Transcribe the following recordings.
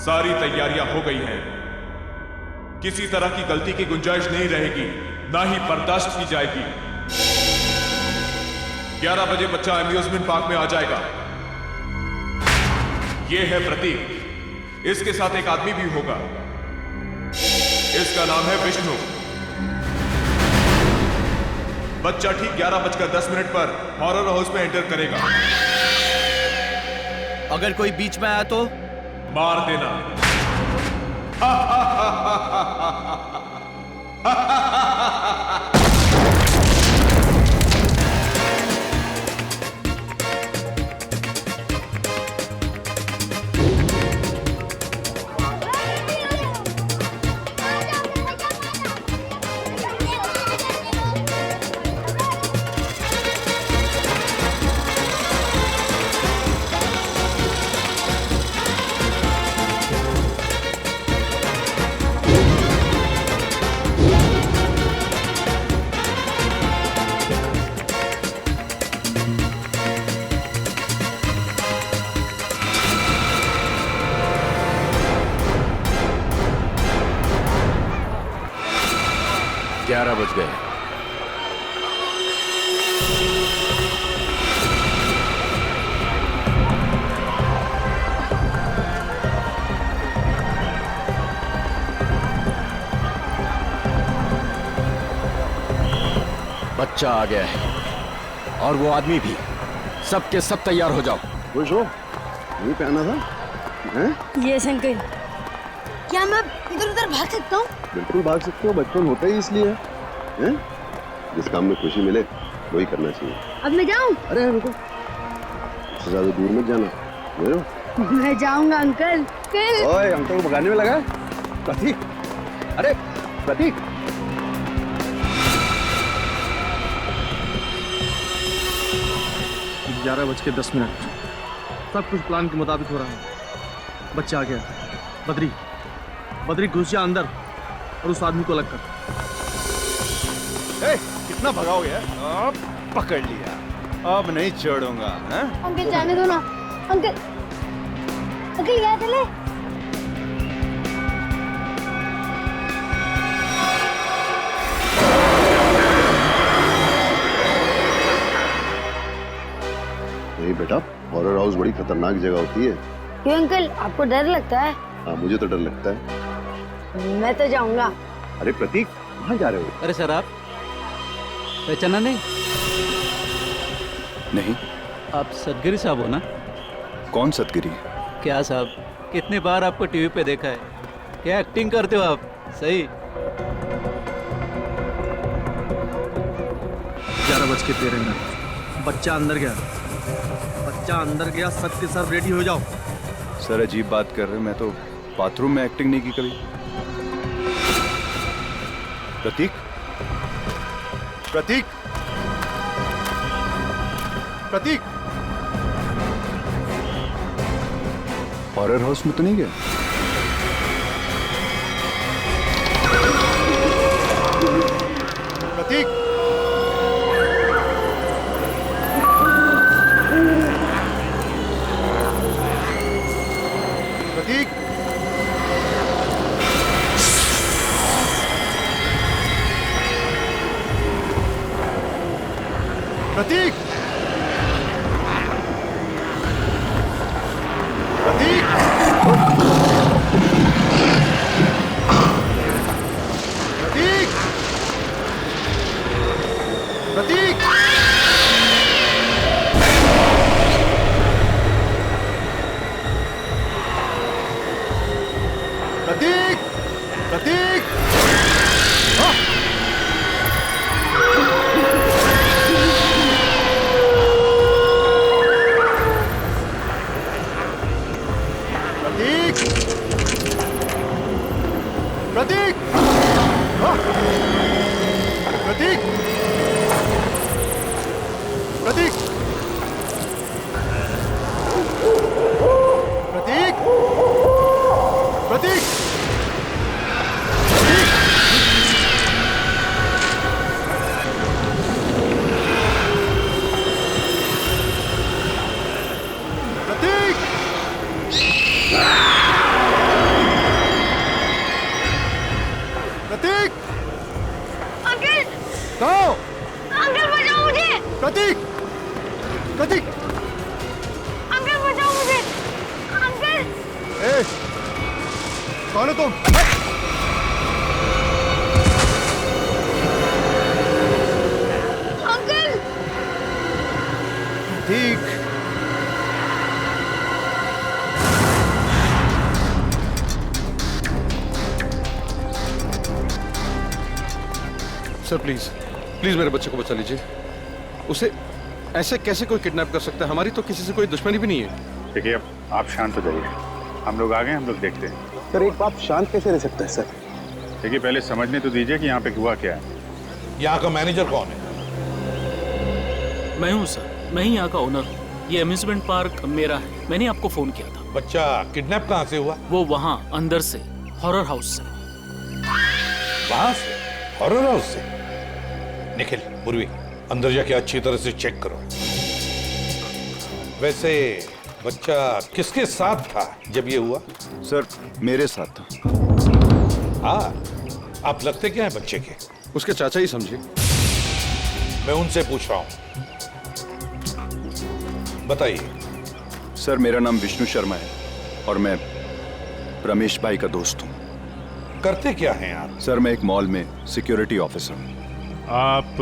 सारी तैयारियां हो गई हैं। किसी तरह की गलती की गुंजाइश नहीं रहेगी, ना ही बर्दाश्त की जाएगी। 11 बजे बच्चा अम्यूजमेंट पार्क में आ जाएगा। यह है प्रतीक, इसके साथ एक आदमी भी होगा। इसका नाम है विष्णु। बच्चा ठीक 11:10 पर हॉरर हाउस में एंटर करेगा। अगर कोई बीच में आया तो मार देना। बज गए। बच्चा आ गया है और वो आदमी भी। सब के सब तैयार हो जाओ। खुश हो? यही पे आना था? हैं? ये अंकल, क्या मैं इधर उधर भाग सकता हूँ? बिल्कुल भाग सकते हो, बचपन होता ही इसलिए है। जिस काम में खुशी मिले वही करना चाहिए। अब मैं जाऊँ? अरे रुको, इससे ज्यादा दूर मत जाना। मैं जाऊंगा अंकल। ओए, अंकल को भगाने में लगा प्रतीक। अरे प्रतीक, 11:10। सब कुछ प्लान के मुताबिक हो रहा है। बच्चा आ गया। बद्री घुस जा अंदर और उस आदमी को अलग कर। कितना भगाओगे? अब पकड़ लिया, अब नहीं छोड़ूंगा। अंकल जाने दो ना। अंकल यहाँ चले। नहीं बेटा, हॉरर हाउस बड़ी खतरनाक जगह होती है। क्यों अंकल, आपको डर लगता है? हाँ, मुझे तो डर लगता है। मैं तो जाऊंगा। अरे प्रतीक, कहाँ जा रहे हो? अरे सर, आप पहचाना नहीं? नहीं। आप सदगिरी साहब हो ना? कौन सतगिरी? क्या साहब, कितनी बार आपको टीवी पे देखा है। क्या एक्टिंग करते हो आप, सही। 11:13। बच्चा अंदर गया। सबके सब रेडी हो जाओ। सर अजीब बात कर रहे हैं, मैं तो बाथरूम में एक्टिंग नहीं की कभी। प्रतीक, प्रतीक, प्रतीक, हॉरर हाउस में तो नहीं गया? प्रतीक, प्रतीक, प्रतीक, प्रतीक, प्रतीक, प्रतीक, प्रतीक, प्रतीक। प्रतीक, प्रतीक, प्रतीक, प्रतीक, प्रतीक, प्रतीक, प्रतीक। प्रतीक! अंकल कहो! अंकल बचाओ मुझे। प्रतीक! प्रतीक! अंकल बचाओ मुझे। अंकल ए! कौन हो तुम? Uncle Prateek! Sir please please मेरे बच्चे को बचा लीजिए। उसे ऐसे कैसे कोई किडनैप कर सकता है? हमारी तो किसी से कोई दुश्मनी भी नहीं है। देखिए, अब आप शांत हो जाइए। हम लोग आ गए, हम लोग देखते हैं। सर एक बाप शांत कैसे रह सकता है सर? देखिए, पहले समझने तो दीजिए कि यहाँ पे हुआ क्या है। यहाँ का मैनेजर कौन है? मैं हूँ सर, मैं ही यहाँ का ओनर हूँ। ये अम्यूजमेंट पार्क मेरा है। मैंने आपको फोन किया था। बच्चा किडनैप कहाँ से हुआ? वो वहाँ अंदर से, हॉरर हाउस से। वहां से? हॉरर हाउस से? निखिल, पूर्वी, अंदर जाके अच्छी तरह से चेक करो। वैसे बच्चा किसके साथ था जब ये हुआ? सर, मेरे साथ था। हाँ, आप लगते क्या है बच्चे के? उसके चाचा ही समझिए। मैं उनसे पूछ रहा हूं, बताइए। सर, मेरा नाम विष्णु शर्मा है और मैं रमेश भाई का दोस्त हूँ। करते क्या हैं आप? सर, मैं एक मॉल में सिक्योरिटी ऑफिसर हूँ। आप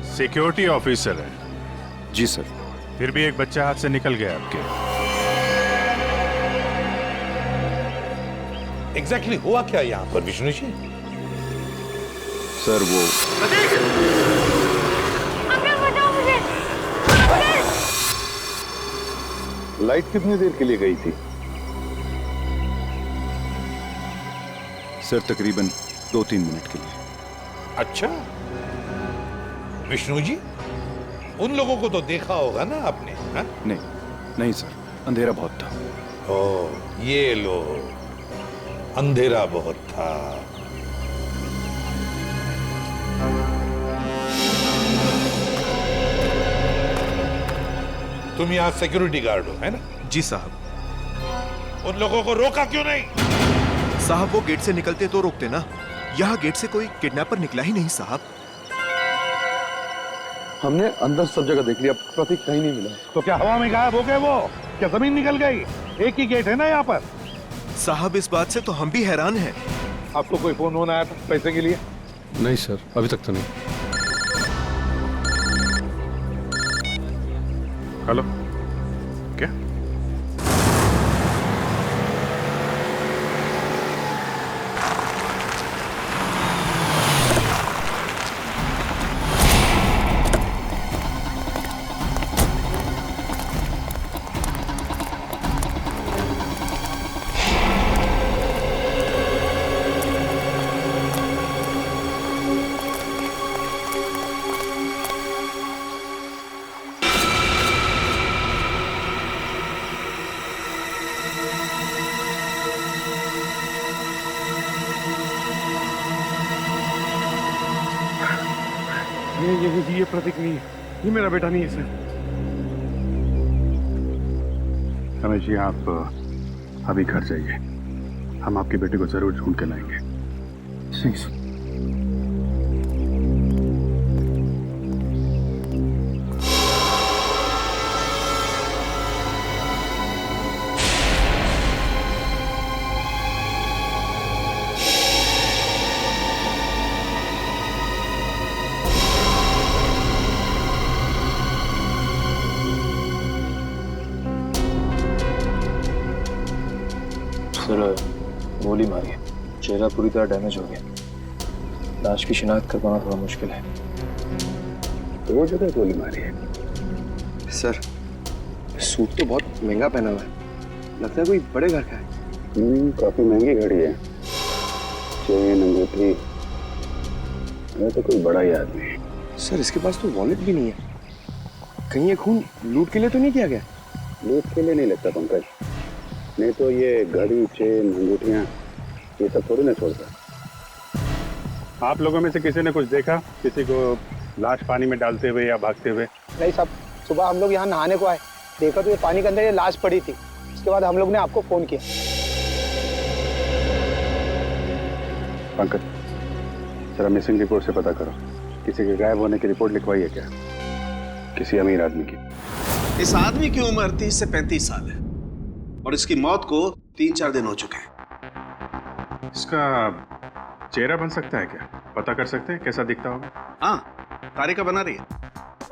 सिक्योरिटी ऑफिसर हैं? जी सर। फिर भी एक बच्चा हाथ से निकल गया आपके। एग्जैक्टली हुआ क्या यहाँ पर विष्णु जी? सर, वो अंकल बचाओ मुझे। लाइट कितनी देर के लिए गई थी? सर, तकरीबन 2-3 मिनट के लिए। अच्छा, विष्णु जी, उन लोगों को तो देखा होगा ना आपने? हा? नहीं सर, अंधेरा बहुत था। ओ, ये लो, अंधेरा बहुत था। तुम यहाँ सिक्योरिटी गार्ड हो, है ना? जी साहब। उन लोगों को रोका क्यों नहीं? साहब वो गेट से निकलते तो रोकते ना। यहाँ गेट से कोई किडनैपर निकला ही नहीं साहब। हमने अंदर सब जगह देख लिया, प्रतीक कहीं नहीं मिला। तो क्या हवा में गायब हो गए वो? क्या जमीन निकल गई? एक ही गेट है ना यहाँ पर। साहब इस बात से तो हम भी हैरान हैं। आपको कोई फोन होना आया था पैसे के लिए? नहीं सर, अभी तक तो नहीं। हेलो, क्या? ये प्रतीक नहीं है, ये मेरा बेटा नहीं है सर। रमेश जी, आप अभी घर जाइए। हम आपके बेटे को जरूर ढूंढ के लाएंगे। नहीं सर। गोली मारी है, चेहरा पूरी तरह डैमेज हो गया। लाश की शिनाख्त कर पाना थोड़ा मुश्किल है। तो वो जगह गोली मारी है? सर, सूट तो बहुत महंगा पहना हुआ है, लगता है कोई बड़े घर का है। काफी महंगी घड़ी है। चेन, अंगूठी, ये तो कोई बड़ा ही आदमी है। सर, इसके पास तो वॉलेट भी नहीं है। कहीं ये खून लूट के लिए तो नहीं किया गया? लूट के लिए नहीं लगता पंकज, नहीं तो ये घड़ी, चेन, अंगूठियां ये सब थोड़ी ना छोड़ता। आप लोगों में से किसी ने कुछ देखा? किसी को लाश पानी में डालते हुए या भागते हुए? नहीं साहब, सुबह हम लोग यहाँ नहाने को आए, देखा तो ये पानी के अंदर ये लाश पड़ी थी। उसके बाद हम लोग ने आपको फोन किया। पंकज, जरा मिसिंग रिपोर्ट से पता करो, किसी के गायब होने की रिपोर्ट लिखवाई है क्या? किसी अमीर आदमी की। इस आदमी की उम्र 30 से 35 साल है और इसकी मौत को 3-4 दिन हो चुके हैं। इसका चेहरा बन सकता है क्या? पता कर सकते हैं कैसा दिखता होगा? हाँ, तारिका बना रही है।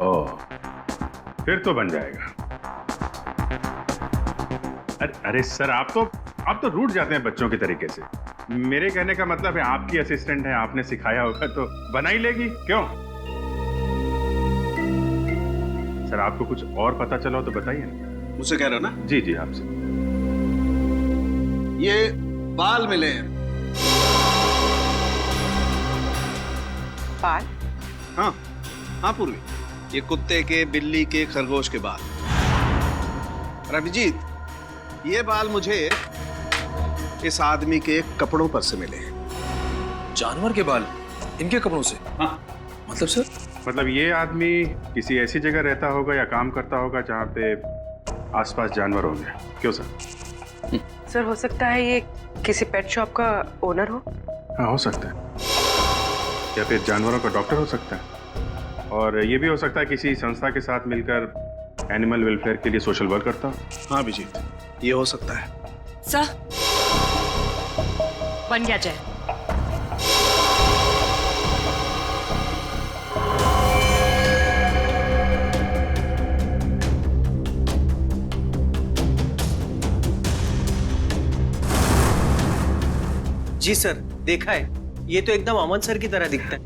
ओह, फिर तो बन जाएगा। अरे सर, आप तो रूठ जाते हैं बच्चों के तरीके से। मेरे कहने का मतलब है आपकी असिस्टेंट है, आपने सिखाया होगा तो बना ही लेगी, क्यों? सर, आपको कुछ और पता चला हो तो बताइए ना। मुझसे कह रहे हो ना? जी जी, आपसे। ये बाल मिले हैं। बाल? हाँ पूर्वी, ये कुत्ते के, बिल्ली के, खरगोश के बाल। और अभिजीत, ये बाल मुझे इस आदमी के कपड़ों पर से मिले हैं। जानवर के बाल इनके कपड़ों से? हाँ। मतलब सर? मतलब ये आदमी किसी ऐसी जगह रहता होगा या काम करता होगा जहाँ पे आसपास जानवर होंगे, क्यों सर? सर, हो सकता है ये किसी पेट शॉप का ओनर हो। हाँ, हो सकता है। या फिर जानवरों का डॉक्टर हो सकता है। और ये भी हो सकता है किसी संस्था के साथ मिलकर एनिमल वेलफेयर के लिए सोशल वर्क करता हो। हाँ अभिजीत, ये हो सकता है। सर, बन गया चाय। जी सर, देखा है, ये तो एकदम अमन सर की तरह दिखता है।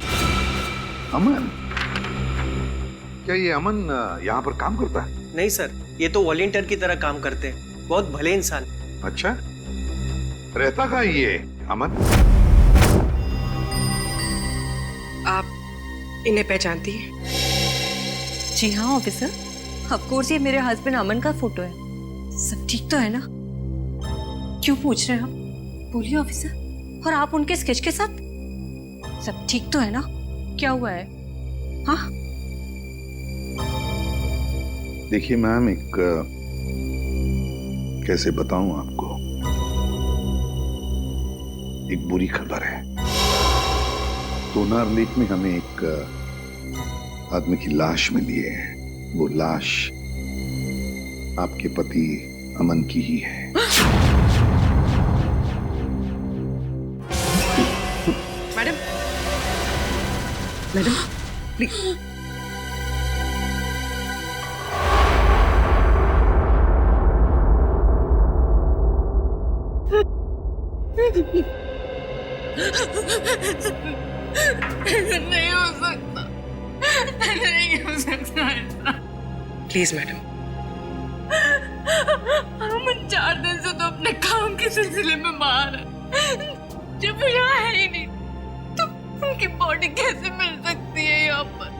अमन? क्या ये अमन यहाँ पर काम करता है? नहीं सर, ये तो वॉलंटियर की तरह काम करते हैं, बहुत भले इंसान। अच्छा, रहता कहाँ ये अमन? आप इन्हें पहचानती हैं? जी हाँ ऑफिसर, ऑफ कोर्स ये मेरे हस्बैंड अमन का फोटो है। सब ठीक तो है ना? क्यों पूछ रहे हैं आप? बोलिए ऑफिसर। और आप उनके स्केच के साथ? सब ठीक तो है ना? क्या हुआ है? हाँ? देखिए मैम, एक कैसे बताऊं आपको, एक बुरी खबर है। सोनार लेक में हमें एक आदमी की लाश मिली है। वो लाश आपके पति अमन की ही है। Madam, madam please. नहीं हो सकता, नहीं हो सकता ऐसा। Please madam. हम 4 दिन से तो अपने काम के सिलसिले में बाहर है। जब वो यहाँ है ही नहीं तो उनकी बॉडी कैसे मिल सकती है यहाँ पर?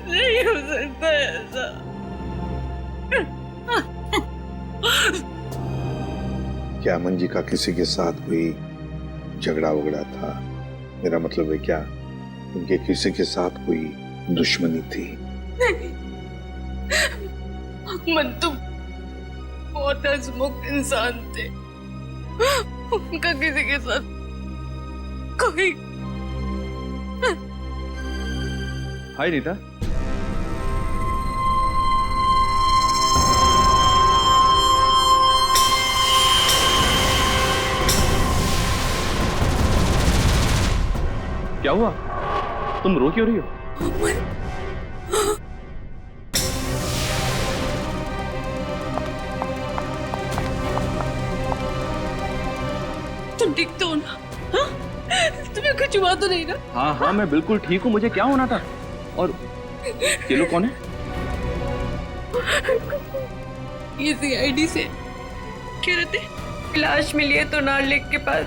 नहीं हो सकता ऐसा। क्या अमन जी का किसी के साथ कोई झगड़ा वगड़ा था? मेरा मतलब है, क्या उनके किसी के साथ कोई दुश्मनी थी? नहीं, अमन तो बहुत हंसमुख इंसान थे। उनका किसी के साथ कोई। हाय रीता। क्या हुआ? तुम रो क्यों रही हो? तुम ठीक तो हो ना? हाँ? तुम्हें कुछ हुआ तो नहीं ना? हाँ हाँ, मैं बिल्कुल ठीक हूँ। मुझे क्या होना था? और ये लोग कौन है? ये CID से कह रहे थे लाश मिली है तो नार लेक के पास।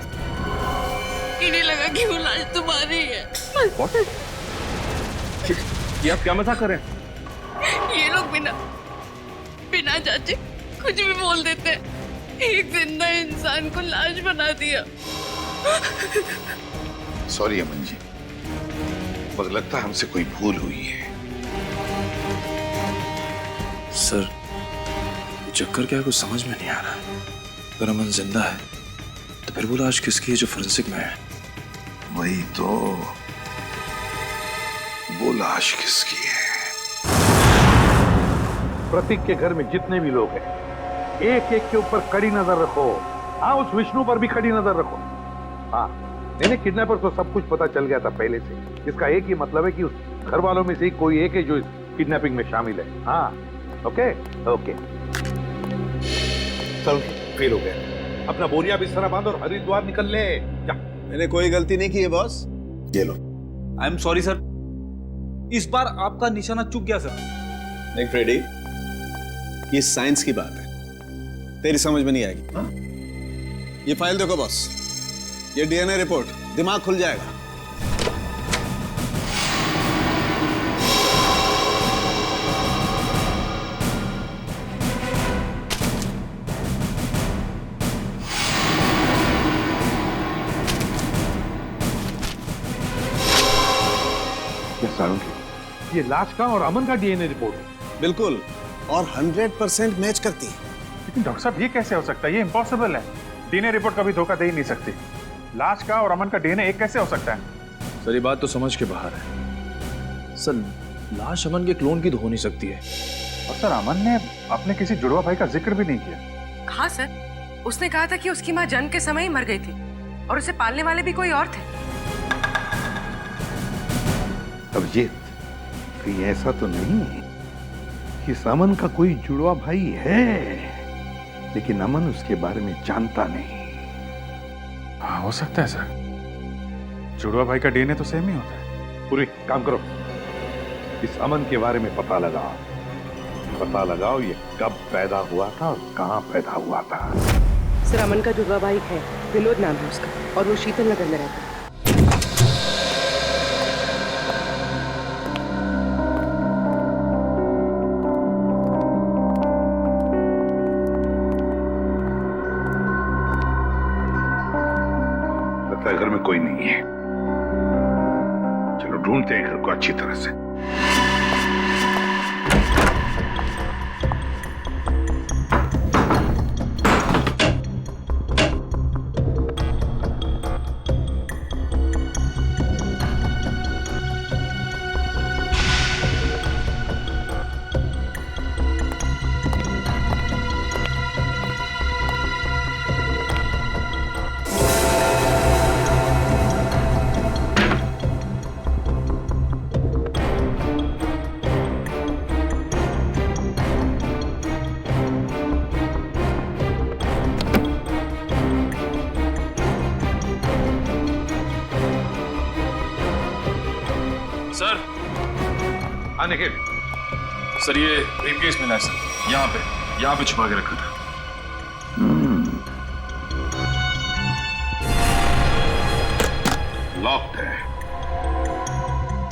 इन्हें लगा कि वो लाश तुम्हारी है। What? ये आप क्या मजाक कर रहे हैं? ये लोग बिना जांचे कुछ भी बोल देते हैं। एक जिंदा इंसान को लाश बना दिया। सॉरी अमन जी, मुझे लगता है हमसे कोई भूल हुई है। सर, चक्कर क्या है, कुछ समझ में नहीं आ रहा है। अगर अमन जिंदा है तो फिर वो लाश किसकी है जो फोरेंसिक में है? वही तो, वो लाश किसकी है? प्रतीक के घर में जितने भी लोग हैं, एक एक के ऊपर कड़ी नजर रखो। हाँ, उस विष्णु पर भी कड़ी नजर रखो। हाँ, मैंने किडनैपर को सब कुछ पता चल गया था पहले से। इसका एक ही मतलब है कि उस घर वालों में से ही कोई एक है जो इस किडनैपिंग में शामिल है। हाँ, ओके ओके। चल, फेल हो गया। अपना बोरिया बिस्तर बांध और हरिद्वार निकल ले। जा। मैंने कोई गलती नहीं की है बॉस। ये लो। आई एम सॉरी सर, इस बार आपका निशाना चूक गया सर। नहीं फ्रेडी, ये साइंस की बात है, तेरी समझ में नहीं आएगी। हाँ? ये फाइल देखो बॉस, ये डीएनए रिपोर्ट, दिमाग खुल जाएगा। ये लाश का और अमन का डीएनए रिपोर्ट बिल्कुल, और 100% मैच करती है। लेकिन डॉक्टर साहब, ये कैसे हो सकता है? ये इम्पॉसिबल है। डीएनए रिपोर्ट कभी धोखा दे ही नहीं सकती। लाश का और अमन का डीएनए एक कैसे हो सकता है? सर, ये बात तो समझ के बाहर है सर। लाश अमन के क्लोन की तो हो नहीं सकती है। और सर, अमन ने अपने किसी जुड़वा भाई का जिक्र भी नहीं किया। कहा सर? उसने कहा था कि उसकी माँ जन्म के समय ही मर गई थी और उसे पालने वाले भी कोई और थे। अभिजीत, कहीं ऐसा तो नहीं है कि अमन का कोई जुड़वा भाई है, लेकिन अमन उसके बारे में जानता नहीं? हाँ, हो सकता है सर। जुड़वा भाई का डीएनए तो सेम ही होता है। पूरी काम करो, इस अमन के बारे में पता लगाओ ये कब पैदा हुआ था और कहाँ पैदा हुआ था। सर, अमन का जुड़वा भाई है, विनोद नाम है उसका, और वो शीतल नगर में रहता है। घर में कोई नहीं है। चलो ढूंढते हैं घर को अच्छी तरह से। सर, निखिल, सर ये ब्रीफकेस मिला है सर, यहाँ पे छुपा के रखा था। लॉक्ड है,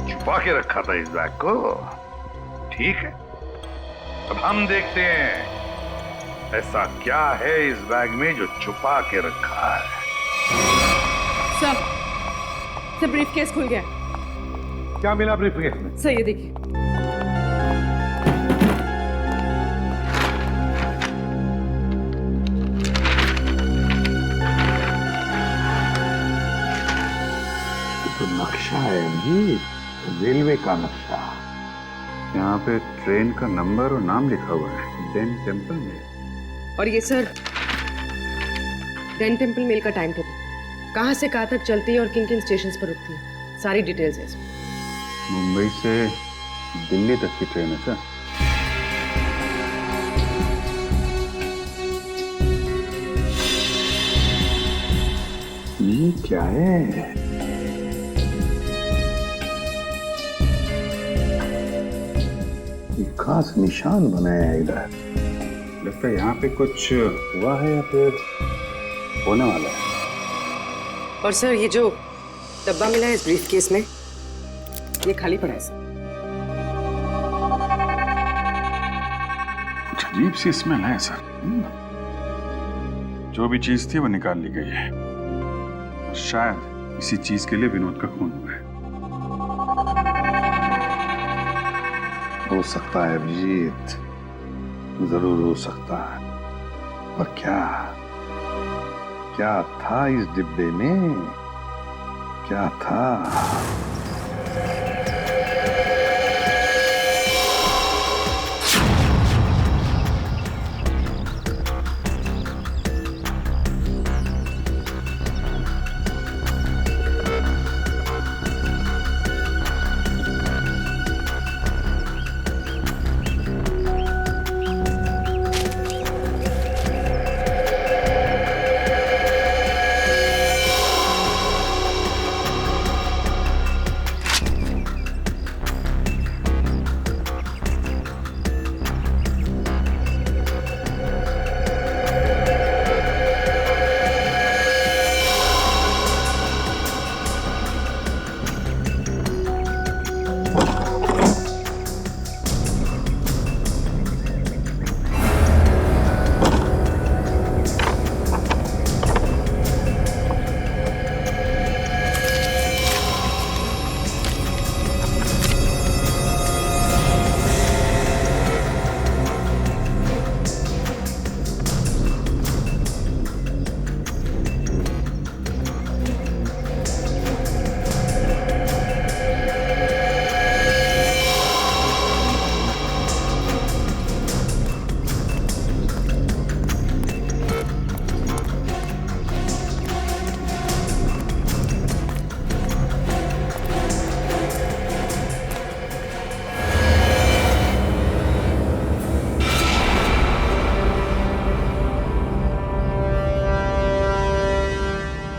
छुपा के रखा था इस बैग को। ठीक है, अब हम देखते हैं ऐसा क्या है इस बैग में जो छुपा के रखा है। सर, ब्रीफकेस खुल गया। क्या मिला ब्रीफकेस में? सर, ये देखिए। तो नक्शा है जी, रेलवे का नक्शा। यहाँ पे ट्रेन का नंबर और नाम लिखा हुआ है, डेन टेम्पल मेल। और ये सर डेन टेम्पल मेल का टाइम टेबल, कहाँ से कहाँ तक चलती है और किन किन स्टेशंस पर रुकती है, सारी डिटेल्स है इसमें। मुंबई से दिल्ली तक की ट्रेन है सर। ये क्या है? एक खास निशान बनाया है इधर। लगता है यहाँ पे कुछ हुआ है या फिर होने वाला है। और सर, ये जो डब्बा मिला है इस ब्रीफकेस में, ये खाली पड़ा है सर। कुछ अजीब सी स्मेल है सर। जो भी चीज थी वो निकाल ली गई है, और शायद इसी चीज के लिए विनोद का खून हुआ है। हो सकता है अभिजीत, जरूर हो सकता है, पर क्या था इस डिब्बे में? क्या था?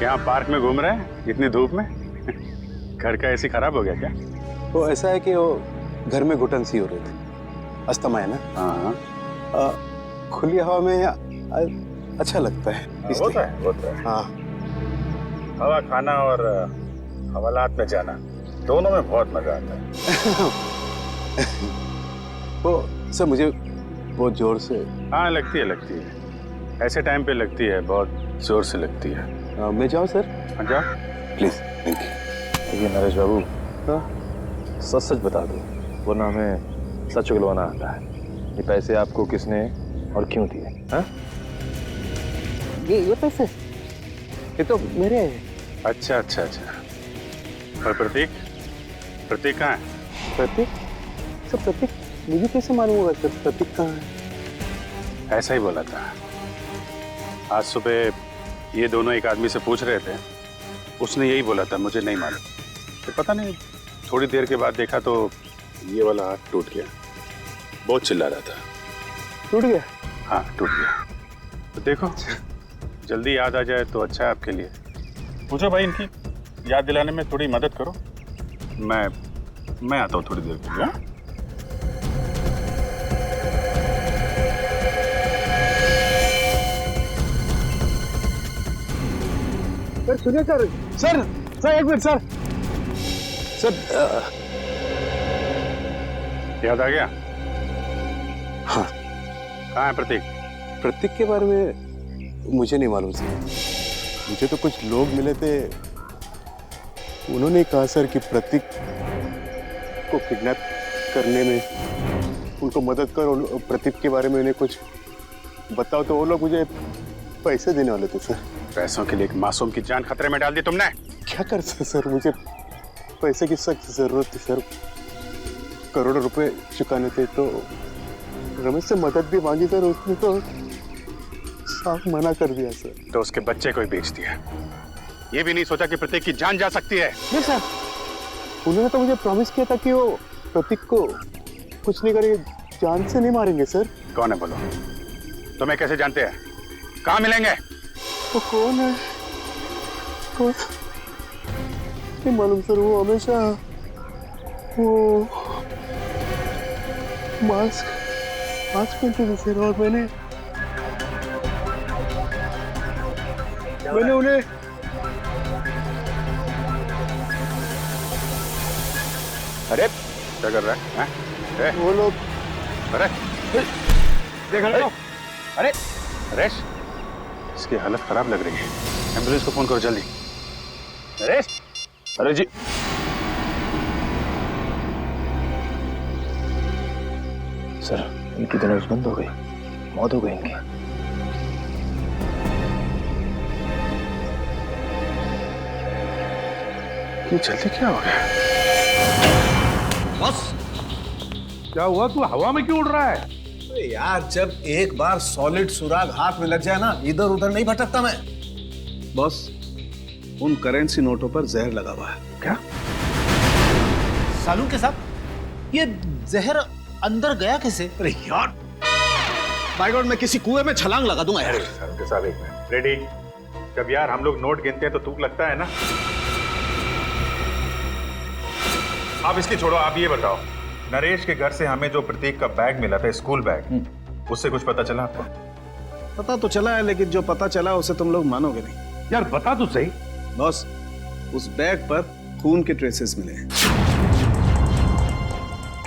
यहाँ पार्क में घूम रहे हैं इतनी धूप में? घर का एसी खराब हो गया क्या? वो ऐसा है कि वो घर में घुटन सी हो रही थी, अस्थमा है ना। हाँ खुली हवा में अच्छा लगता है। होता है। हाँ, हवा खाना और हवालात में जाना दोनों में बहुत मजा आता है। वो सर मुझे बहुत जोर से। हाँ लगती है। ऐसे टाइम पे लगती है, बहुत जोर से लगती है। मैं जाऊँ सर? हाँ जाओ प्लीज। Thank you. ये नरेश बाबू, सच सच बता दो, वरना हमें सच उगलवाना आता है। ये पैसे आपको किसने और क्यों दिए? हाँ? ये पैसे ये तो मेरे हैं। अच्छा। और प्रतीक कहाँ है? प्रतीक? सर प्रतीक मुझे कैसे मालूम होगा सर प्रतीक कहाँ है? ऐसा ही बोला था। आज सुबह ये दोनों एक आदमी से पूछ रहे थे, उसने यही बोला था, मुझे नहीं मालूम। तो पता नहीं, थोड़ी देर के बाद देखा तो ये वाला हाथ टूट गया। बहुत चिल्ला रहा था। टूट गया? हाँ टूट गया। तो देखो जल्दी याद आ जाए तो अच्छा है आपके लिए। पूछो भाई, इनकी याद दिलाने में थोड़ी मदद करो। मैं आता हूँ थोड़ी देर के लिए। सर सुनिए सर एक मिनट सर। याद आ गया? हाँ। कहाँ है प्रतीक? प्रतीक के बारे में मुझे नहीं मालूम सर। मुझे तो कुछ लोग मिले थे, उन्होंने कहा सर कि प्रतीक को किडनैप करने में उनको मदद करो, प्रतीक के बारे में उन्हें कुछ बताओ। तो वो लोग मुझे पैसे देने वाले थे सर। पैसों के लिए एक मासूम की जान खतरे में डाल दी तुमने। क्या कर सर, मुझे पैसे की सख्त जरूरत थी सर। करोड़ों रुपए चुकाने थे, तो रमेश से मदद भी मांगी सर, उसने तो साफ मना कर दिया सर। तो उसके बच्चे को ही बेच दिया। ये भी नहीं सोचा कि प्रतीक की जान जा सकती है? नहीं सर, उन्होंने तो मुझे प्रॉमिस किया था कि वो प्रतीक को कुछ नहीं करेंगे, जान से नहीं मारेंगे सर। कौन है बोलो? तुम्हें कैसे जानते हैं? कहाँ मिलेंगे? वो कौन है? कौन? नहीं मालूम सर। वो हमेशा वो मास्क पहनते थे सर, और मैंने उन्हें अरे क्या कर रहा है? हैं? वो लोग अरे देख रहे हो? अरे नरेश, इसकी हालत खराब लग रही है। एम्बुलेंस को फोन करो जल्दी। नरेश! अरे जी सर, इनकी तो नब्ज बंद हो गई, मौत हो गई इनकी। ये जल्दी क्या हो गया? बॉस, क्या हुआ? तू हवा में क्यों उड़ रहा है? अरे यार, जब एक बार सॉलिड सुराग हाथ में लग जाए ना, इधर उधर नहीं भटकता मैं। बॉस, उन करेंसी नोटों पर जहर लगा हुआ है। क्या? सालू के साथ ये जहर अंदर गया कैसे? अरे यार, बाय गॉड, मैं किसी कुएं में छलांग लगा दूंगा यार। साहब साहब एक मिनट। रेडी? जब यार हम लोग नोट गिनते हैं तो तुक लगता है ना। आप इसकी छोड़ो, आप ये बताओ, नरेश के घर से हमें जो प्रतीक का बैग मिला था, स्कूल बैग, उससे कुछ पता चला आपको? पता तो चला है, लेकिन जो पता चला उसे तुम लोग मानोगे नहीं। यार बता तो सही। बॉस, उस बैग पर खून के ट्रेसेस मिले हैं।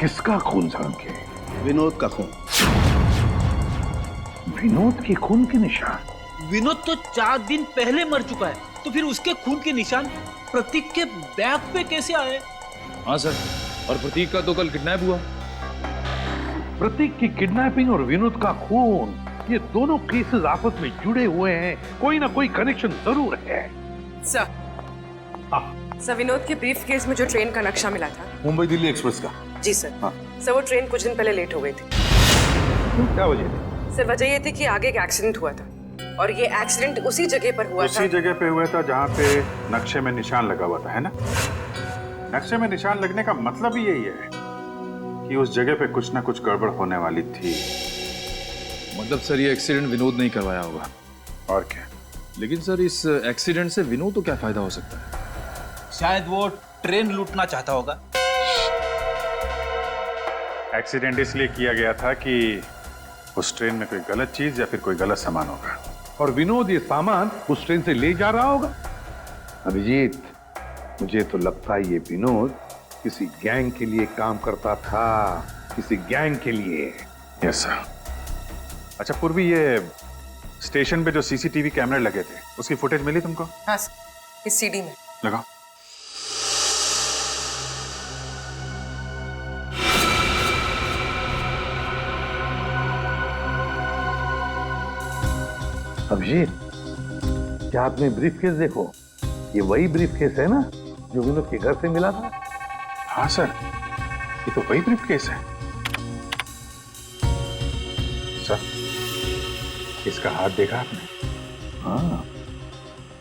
किसका खून साहब के? विनोद का खून। विनोद के खून के निशान? विनोद तो 4 दिन पहले मर चुका है, तो फिर उसके खून के निशान प्रतीक के बैग पे कैसे आए? हाँ सर, और प्रतीक का तो कल किडनैप हुआ। प्रतीक की किडनैपिंग और विनोद का खून, ये दोनों केसेस आपस में जुड़े हुए हैं। कोई ना कोई कनेक्शन जरूर है। सर, सर, विनोद के ब्रीफ केस में जो ट्रेन का नक्शा मिला था, मुंबई दिल्ली एक्सप्रेस का। जी सर। सर, वो ट्रेन कुछ दिन पहले लेट हो गई थी। क्या वजह थी? सर, वजह ये थी कि आगे एक एक्सीडेंट हुआ था, और ये एक्सीडेंट उसी जगह पर हुआ था। उसी जगह पे हुआ था जहाँ पे नक्शे में निशान लगा हुआ था, है ना? नक्शे में निशान लगने का मतलब ही यही है कि उस जगह पे कुछ ना कुछ गड़बड़ होने वाली थी। मतलब सर ये एक्सीडेंट विनोद नहीं करवाया होगा। और क्या? लेकिन सर इस एक्सीडेंट से विनोद को क्या फायदा हो सकता है? शायद वो ट्रेन लूटना चाहता होगा। एक्सीडेंट इसलिए किया गया था कि उस ट्रेन में कोई गलत चीज या फिर कोई गलत सामान होगा, और विनोद ये सामान उस ट्रेन से ले जा रहा होगा। अभिजीत, मुझे तो लगता है ये विनोद किसी गैंग के लिए काम करता था, किसी गैंग के लिए। Yes sir. अच्छा पूर्वी, ये स्टेशन पे जो सीसीटीवी कैमरे लगे थे, उसकी फुटेज मिली तुमको? हाँ सर, इस सीडी में। लगाओ। अभिजीत, क्या आपने ब्रीफकेस देखो? ये वही ब्रीफकेस है ना जो विनोद के घर से मिला था? हाँ सर, ये तो वही ब्रीफकेस है। सर, इसका हाथ देखा आपने? हाँ,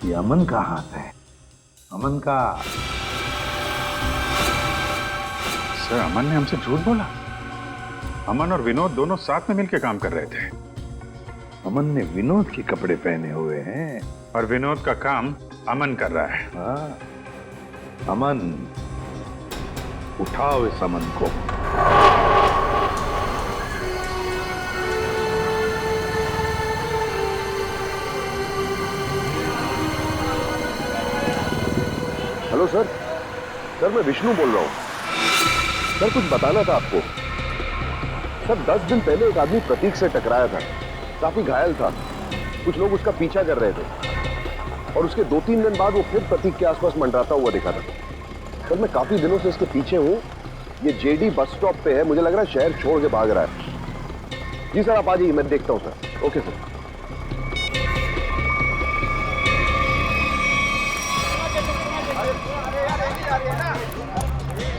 ये अमन का हाथ है। अमन का। सर, अमन ने हमसे झूठ बोला। अमन और विनोद दोनों साथ में मिलकर काम कर रहे थे। अमन ने विनोद के कपड़े पहने हुए हैं और विनोद का काम अमन कर रहा है। हाँ, अमन, उठाओ इस अमन को। हेलो सर, मैं विष्णु बोल रहा हूँ। सर, कुछ बताना था आपको। सर, 10 दिन पहले एक आदमी प्रतीक से टकराया था, काफी घायल था। कुछ लोग उसका पीछा कर रहे थे और उसके 2-3 दिन बाद वो फिर प्रतीक के आसपास मंडराता हुआ दिखा था। सर, मैं काफी दिनों से इसके पीछे हूँ। ये जेडी बस स्टॉप पे है, मुझे लग रहा है शहर छोड़ के भाग रहा है। जी सर, आप आ जाइए, मैं देखता हूँ सर। Okay sir.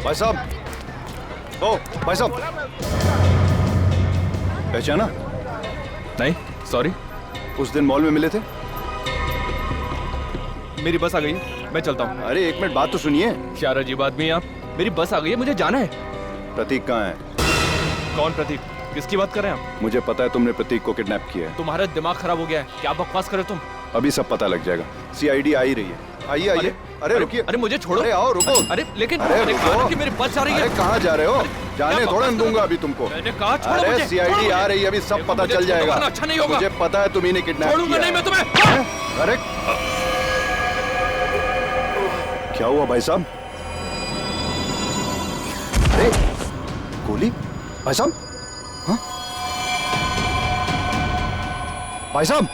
भाई साहब, ओ भाई साहब, पहचाना? नहीं, सॉरी। उस दिन मॉल में मिले थे। मेरी बस आ गई, मैं चलता हूँ। अरे एक मिनट, बात तो सुनिए। क्या अजीब आदमी है आप? मेरी बस आ गई है, मुझे जाना है। प्रतीक कहाँ है? कौन प्रतीक? किसकी बात कर रहे हैं आप? मुझे पता है तुमने प्रतीक को किडनैप किया है। तुम्हारा दिमाग खराब हो गया है, क्या बकवास करे तुम? अभी सब पता लग जाएगा। सीआईडी आ ही रही है। आइए आइए। अरे रुकिए। अरे मुझे छोड़ो। अरे आओ, रुको। अरे लेकिन अरे मैंने कहा रुको। कि मेरी बस जा रही है। अरे कहाँ जा रहे हो? जाने थोड़ा दूंगा अभी तुमको। मैंने कहा छोड़ो अरे मुझे। सीआईडी आ रही है, अभी सब पता चल जाएगा। अच्छा नहीं होगा। मुझे पता है तुम ही ने किडनैप छोड़ूंगा किया नहीं मैं है। तुम्हें। अरे क्या हुआ भाई साहब? अरे गोली? भाई साहब? हाँ? भाई साहब?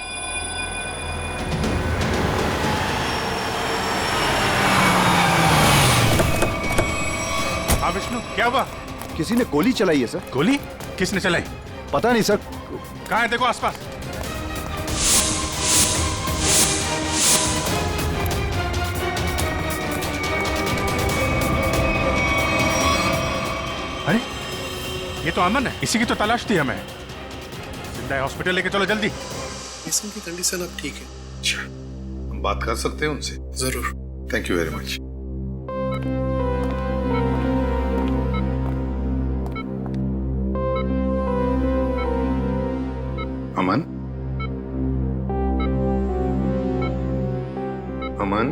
हाँ विष्णु, क्या हुआ? किसी ने गोली चलाई है सर। गोली? किसने चलाई? पता नहीं सर। कहाँ है? देखो आसपास। तो अमन है, इसी की तो तलाश थी हमें। जिंदा है, हॉस्पिटल लेके चलो जल्दी। पेशेंट की कंडीशन अब ठीक है। अच्छा, हम बात कर सकते हैं उनसे? जरूर। Thank you very much. Aman, Aman,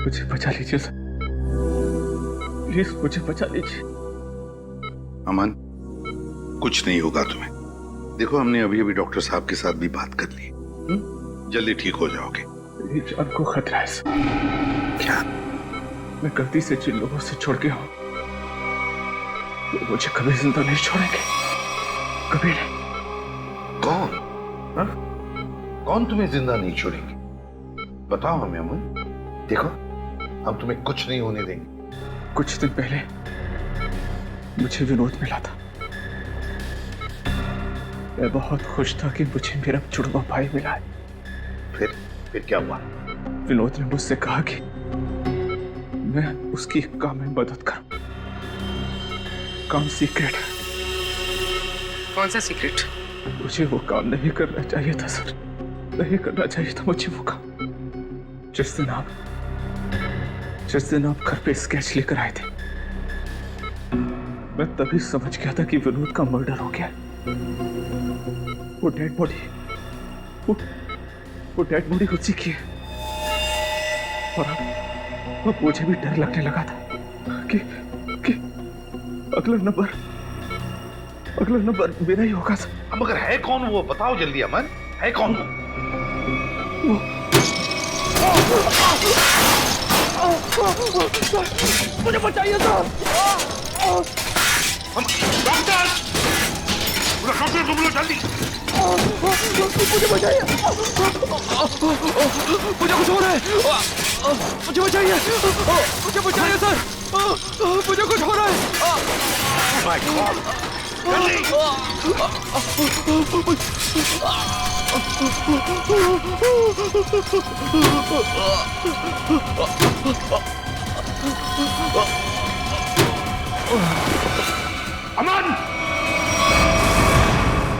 मुझे बचा लीजिए सर, प्लीज मुझे बचा लीजिए। अमन, कुछ नहीं होगा तुम्हें। देखो, हमने अभी अभी डॉक्टर साहब के साथ भी बात कर ली, जल्दी ठीक हो जाओगे। मेरी जान को खतरा है सर। क्या? मैं गलती से जिन लोगों से छोड़ गया हूं, वो मुझे कभी जिंदा नहीं छोड़ेंगे, कभी नहीं। कौन? हा? कौन तुम्हें जिंदा नहीं छोड़ेंगे? बताओ हमें अमन। देखो, हम तुम्हें कुछ नहीं होने देंगे। कुछ दिन पहले मुझे विनोद मिला था। मैं बहुत खुश था कि मुझे मेरा जुड़वा भाई मिला है। फिर क्या हुआ? विनोद ने मुझसे कहा कि मैं उसकी एक काम में मदद करूं। काम सीक्रेट है। कौन सा सीक्रेट? मुझे वो काम नहीं करना चाहिए था सर, नहीं करना चाहिए था मुझे वो काम। जिस दिन आप घर पे स्केच लेकर आए थे, मैं तभी समझ गया था कि विनोद का मर्डर हो गया। वो डेड बॉडी उसी की है। और अब मुझे भी डर लगने लगा था कि अगला नंबर मेरा ही होगा सर। मगर है कौन वो? बताओ जल्दी अमन, है कौन वो? मुझे बचाइए सर। डॉक्टर को बुलाओ जल्दी। मुझे बचाइए, मुझे कुछ हो रहा है। मुझे बचाइए, सर, मुझे कुछ हो रहा है। My God!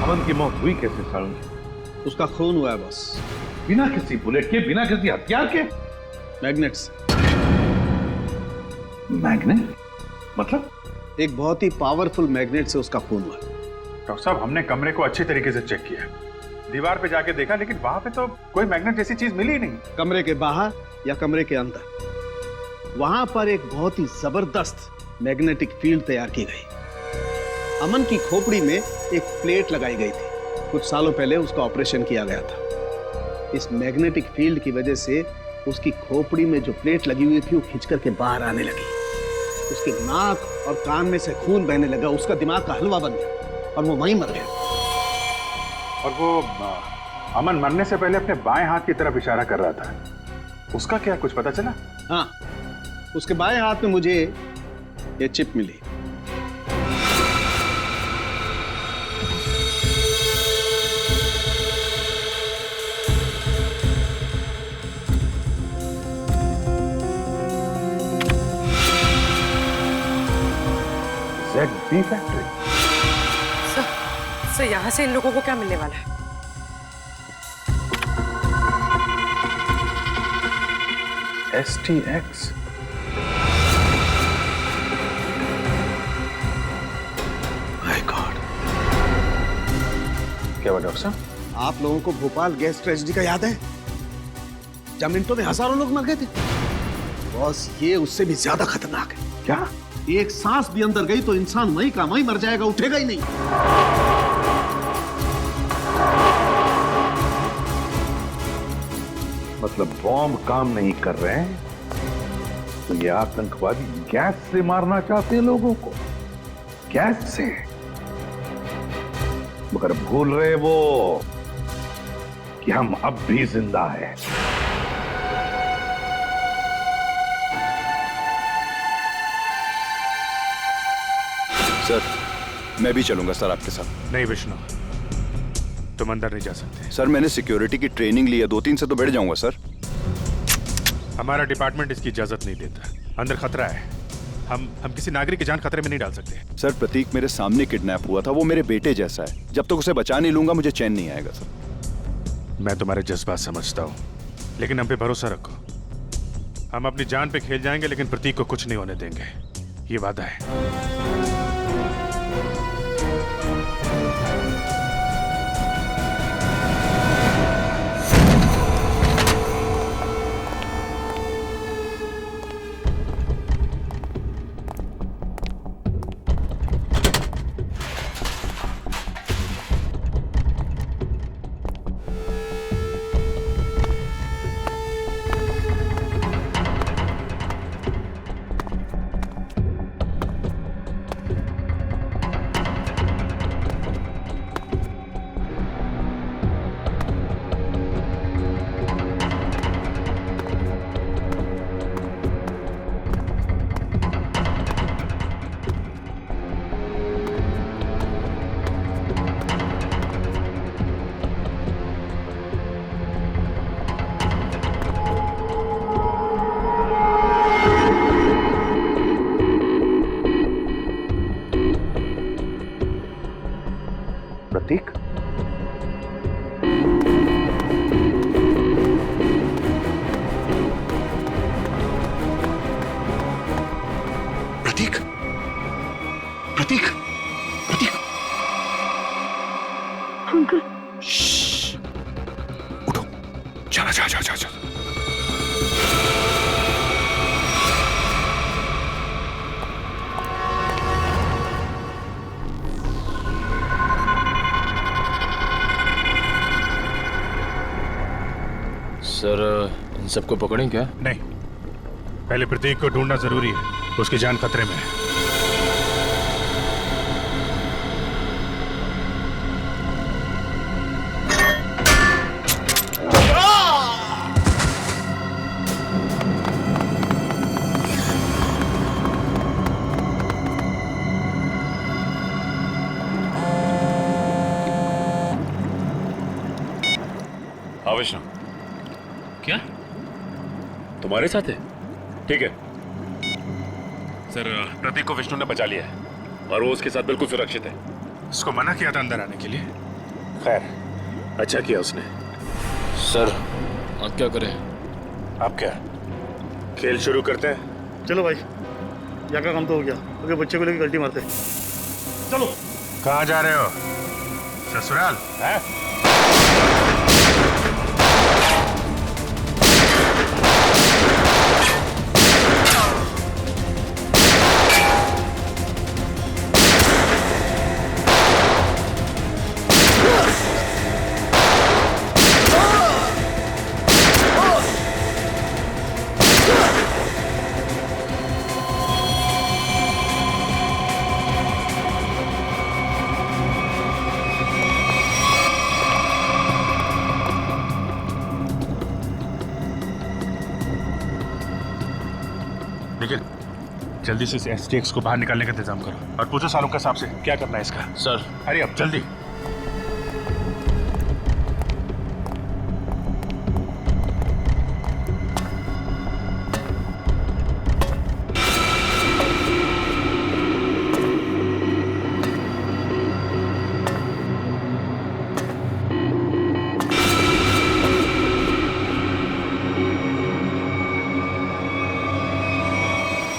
अमन की मौत हुई कैसे सारुण? उसका खून हुआ है बस। बिना किसी बुलेट के, बिना किसी हथियार के? मैग्नेट से। मैग्नेट? मतलब? एक बहुत ही पावरफुल मैग्नेट से उसका खून हुआ। डॉक्टर साहब, हमने कमरे को अच्छी तरीके से चेक किया, दीवार पे जाके देखा, लेकिन वहां पे तो कोई मैग्नेट जैसी चीज मिली ही नहीं। कमरे के बाहर या कमरे के अंदर, वहां पर एक बहुत ही जबरदस्त मैग्नेटिक फील्ड तैयार की गई। अमन की खोपड़ी में एक प्लेट लगाई गई थी। कुछ सालों पहले उसका ऑपरेशन किया गया था। इस मैग्नेटिक फील्ड की वजह से उसकी खोपड़ी में जो प्लेट लगी हुई थी वो खिंच करके बाहर आने लगी। उसके नाक और कान में से खून बहने लगा। उसका दिमाग का हलवा बन गया और वो वहीं मर गया। और वो अमन मरने से पहले अपने बाएं हाथ की तरफ इशारा कर रहा था, उसका क्या कुछ पता चला? हाँ, उसके बाएं हाथ में मुझे ये चिप मिली। ZB factory. सर, यहाँ से इन लोगों को क्या मिलने वाला है? STX। My God! क्या हुआ डॉक्टर साहब? आप लोगों को भोपाल गैस ट्रेजेडी का याद है? जब मिनटों में हजारों लोग मर गए थे। बॉस, ये उससे भी ज्यादा खतरनाक है। क्या? एक सांस भी अंदर गई तो इंसान वहीं का वहीं मर जाएगा, उठेगा ही नहीं। मतलब बॉम्ब काम नहीं कर रहे हैं तो ये आतंकवादी गैस से मारना चाहते हैं लोगों को, गैस से। मगर भूल रहे वो कि हम अब भी जिंदा हैं। सर, मैं भी चलूंगा सर आपके साथ। नहीं विष्णु, तुम अंदर नहीं जा सकते। सर मैंने सिक्योरिटी की ट्रेनिंग ली है, 2-3 से तो बैठ जाऊंगा सर। हमारा डिपार्टमेंट इसकी इजाजत नहीं देता। अंदर खतरा है, हम किसी नागरिक की जान खतरे में नहीं डाल सकते। सर प्रतीक मेरे सामने किडनैप हुआ था, वो मेरे बेटे जैसा है, जब तक उसे बचा नहीं लूंगा मुझे चैन नहीं आएगा सर। मैं तुम्हारे जज्बात समझता हूँ, लेकिन हम पे भरोसा रखो। हम अपनी जान पे खेल जाएंगे लेकिन प्रतीक को कुछ नहीं होने देंगे, ये वादा है। प्रतीक, प्रतीक, प्रतीक, प्रतीक, अंकल उठो, चला जा जा जा जा। सर इन सबको पकड़ें क्या? नहीं, पहले प्रतीक को ढूंढना जरूरी है, उसकी जान खतरे में है। हाँ विष्णु, क्या तुम्हारे साथ है? ठीक है सर, प्रतीक को विष्णु ने बचा लिया है और वो उसके साथ बिल्कुल सुरक्षित है। उसको मना किया था अंदर आने के लिए, खैर अच्छा किया उसने। सर अब क्या करें? अब क्या, खेल शुरू करते हैं? चलो भाई, यहाँ का काम तो हो गया, अगर बच्चे को लेकर गलती मारते। चलो। कहाँ जा रहे हो? ससुराल है? निखिल, जल्दी से इस एसटीएक्स को बाहर निकालने का इंतजाम करो और पूछो सालों के हिसाब से क्या करना है इसका। सर अरे अब जल्दी।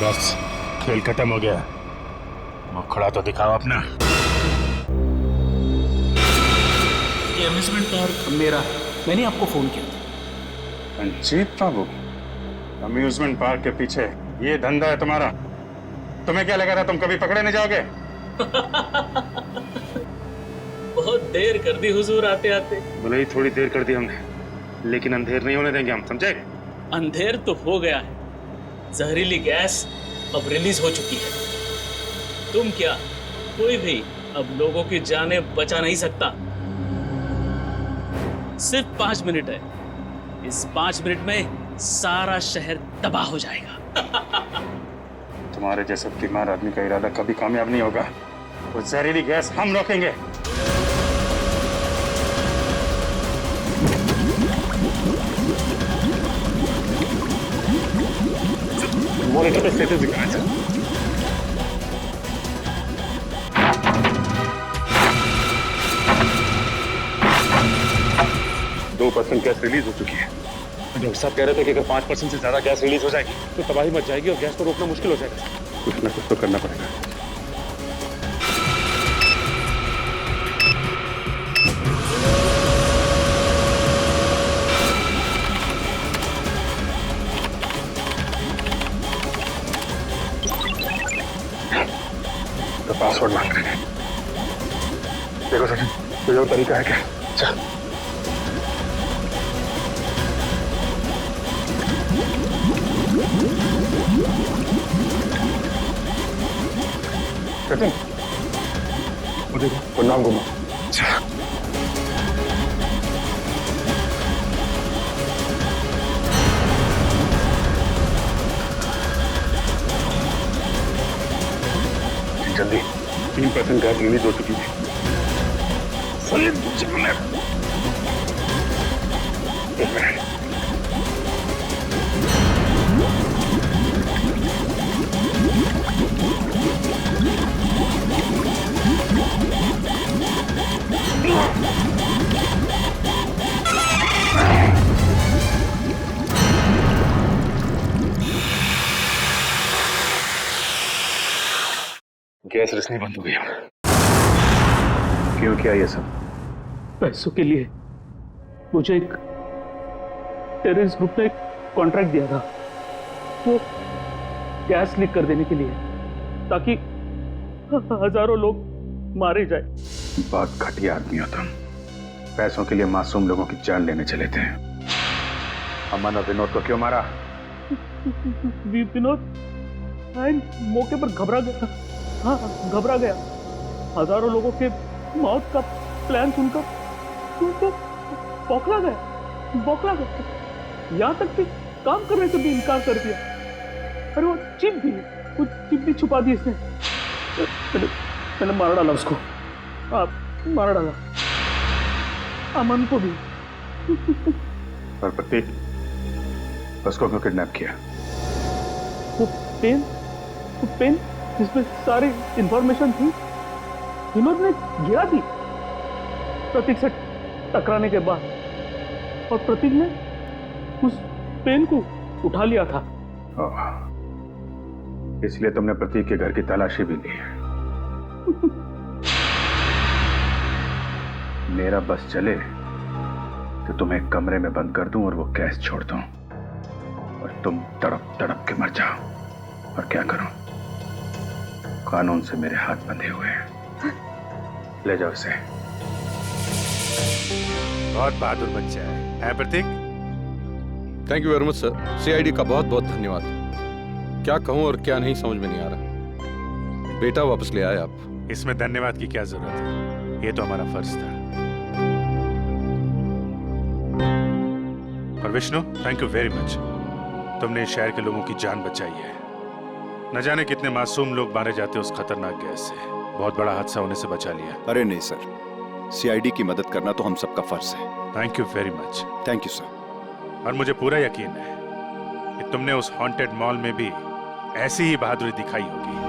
बस खेल खत्म हो गया, मुखड़ा तो दिखाओ अपना। ये अम्यूजमेंट पार्क मेरा, मैंने आपको फोन किया। रंजीत बाबू, अम्यूजमेंट पार्क के पीछे ये धंधा है तुम्हारा? तुम्हें क्या लगा था तुम कभी पकड़े नहीं जाओगे? बहुत देर कर दी हुजूर आते आते। भले ही थोड़ी देर कर दी हमने, लेकिन अंधेर नहीं होने देंगे हम, समझे? अंधेर तो हो गया है, जहरीली गैस अब रिलीज हो चुकी है। तुम क्या, कोई भी अब लोगों की जानें बचा नहीं सकता। सिर्फ 5 मिनट है, इस 5 मिनट में सारा शहर तबाह हो जाएगा। तुम्हारे जैसा बीमार आदमी का इरादा कभी कामयाब नहीं होगा। वो जहरीली गैस हम रोकेंगे। मॉनिटर पे स्टेटस दिखाना चाहिए। 2% गैस रिलीज हो चुकी है। डॉक्टर साहब कह रहे थे कि अगर 5% से ज्यादा गैस रिलीज हो जाएगी तो तबाही मच जाएगी और गैस को रोकना मुश्किल हो जाएगा। कुछ ना कुछ तो करना पड़ेगा। तो पासवर्ड मांग रहे हैं। देखो सचिन, कोई और तरीका है क्या? चल। सचिन, वो देखो, वो नाम घुमा। जल्दी 3% गैस रिलीज हो चुकी है। सलीम, चल। गैस रिसनी बंद हो गई। क्यों किया ये सब? पैसों के लिए। मुझे एक टेररिस्ट ग्रुप ने एक कॉन्ट्रैक्ट दिया था, वो गैस लीक कर देने के लिए, ताकि हजारों लोग मारे जाए। बहुत घटिया आदमी हो तुम। पैसों के लिए मासूम लोगों की जान लेने चले थे। अमन और विनोद को क्यों मारा? विनोद मौके पर घबरा गया। हाँ, घबरा गया। हजारों लोगों के मौत का प्लान सुनकर तो बौखला गया। यहाँ तक कि काम करने से भी इनकार कर दिया। अरे वो चिप भी छुपा दी इसने। मैंने मार डाला उसको। मार डाला अमन को भी। और प्रतीक, उसको क्यों किडनैप किया? वो पेन जिसमें सारी इंफॉर्मेशन थी, विनोद ने गिरा दी प्रतीक से टकराने के बाद, और प्रतीक ने उस पेन को उठा लिया था। इसलिए तुमने प्रतीक के घर की तलाशी भी ली। मेरा बस चले तो तुम्हें एक कमरे में बंद कर दूं और वो गैस छोड़ दूं, और तुम तड़प तड़प के मर जाओ। और क्या करूं? कानून से मेरे हाथ बंधे हुए हैं। ले जाओ इसे। बहुत बहादुर बच्चा है Prateek. Thank you very much sir. CID का बहुत बहुत धन्यवाद। क्या कहूं और क्या नहीं समझ में नहीं आ रहा। बेटा वापस ले आए आप। इसमें धन्यवाद की क्या जरूरत है, ये तो हमारा फर्ज था। और Vishnu, thank you very much. तुमने इस शहर के लोगों की जान बचाई है। न जाने कितने मासूम लोग मारे जाते उस खतरनाक गैस से। बहुत बड़ा हादसा होने से बचा लिया। अरे नहीं सर, सीआईडी की मदद करना तो हम सबका फर्ज है। Thank you very much. Thank you sir. और मुझे पूरा यकीन है कि तुमने उस हॉन्टेड मॉल में भी ऐसी ही बहादुरी दिखाई होगी।